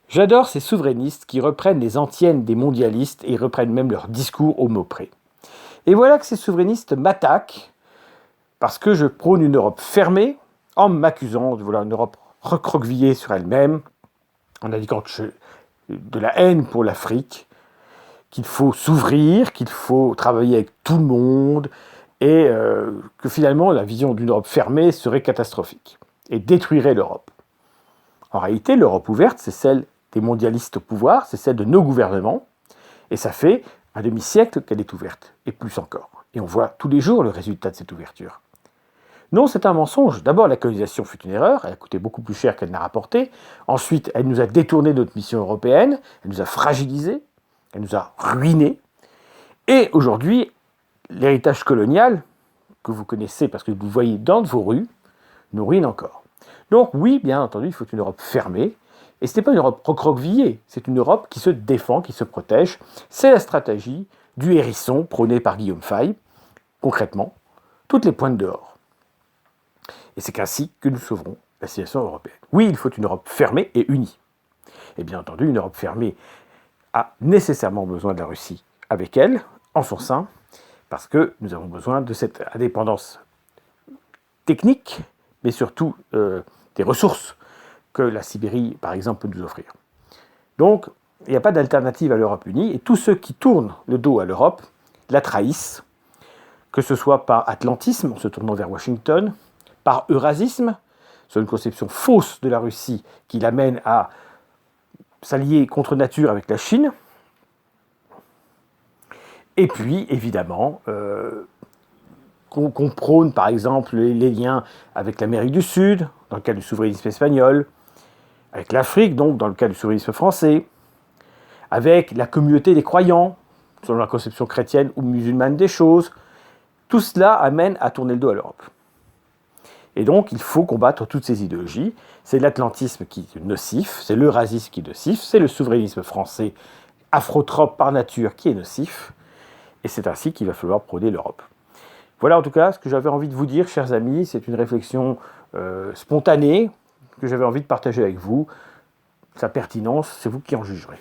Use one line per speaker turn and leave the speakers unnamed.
J'adore ces souverainistes qui reprennent les antiennes des mondialistes et reprennent même leur discours au mot près. Et voilà que ces souverainistes m'attaquent parce que je prône une Europe fermée en m'accusant de vouloir une Europe recroquevillée sur elle-même, en indiquant que j'ai de la haine pour l'Afrique, qu'il faut s'ouvrir, qu'il faut travailler avec tout le monde, et que finalement la vision d'une Europe fermée serait catastrophique et détruirait l'Europe. En réalité, l'Europe ouverte, c'est celle des mondialistes au pouvoir, c'est celle de nos gouvernements, et ça fait un demi-siècle qu'elle est ouverte, et plus encore. Et on voit tous les jours le résultat de cette ouverture. Non, c'est un mensonge. D'abord, la colonisation fut une erreur, elle a coûté beaucoup plus cher qu'elle n'a rapporté. Ensuite, elle nous a détourné de notre mission européenne, elle nous a fragilisés, elle nous a ruinés. Et aujourd'hui, l'héritage colonial, que vous connaissez parce que vous le voyez dans vos rues, nous ruine encore. Donc oui, bien entendu, il faut une Europe fermée. Et ce n'est pas une Europe recroquevillée, c'est une Europe qui se défend, qui se protège. C'est la stratégie du hérisson prônée par Guillaume Faye, concrètement, toutes les pointes dehors. Et c'est ainsi que nous sauverons la situation européenne. Oui, il faut une Europe fermée et unie. Et bien entendu, une Europe fermée a nécessairement besoin de la Russie avec elle, en son sein, parce que nous avons besoin de cette indépendance technique, mais surtout des ressources que la Sibérie, par exemple, peut nous offrir. Donc, il n'y a pas d'alternative à l'Europe unie, et tous ceux qui tournent le dos à l'Europe la trahissent, que ce soit par atlantisme, en se tournant vers Washington, par eurasisme, c'est une conception fausse de la Russie qui l'amène à s'allier contre nature avec la Chine, et puis, évidemment, qu'on prône, par exemple, les liens avec l'Amérique du Sud, dans le cas du souverainisme espagnol, avec l'Afrique, donc, dans le cas du souverainisme français, avec la communauté des croyants, selon la conception chrétienne ou musulmane des choses. Tout cela amène à tourner le dos à l'Europe. Et donc, il faut combattre toutes ces idéologies. C'est l'atlantisme qui est nocif, c'est l'eurasisme qui est nocif, c'est le souverainisme français afrotrope par nature qui est nocif, et c'est ainsi qu'il va falloir prôner l'Europe. Voilà en tout cas ce que j'avais envie de vous dire, chers amis. C'est une réflexion spontanée que j'avais envie de partager avec vous. Sa pertinence, c'est vous qui en jugerez.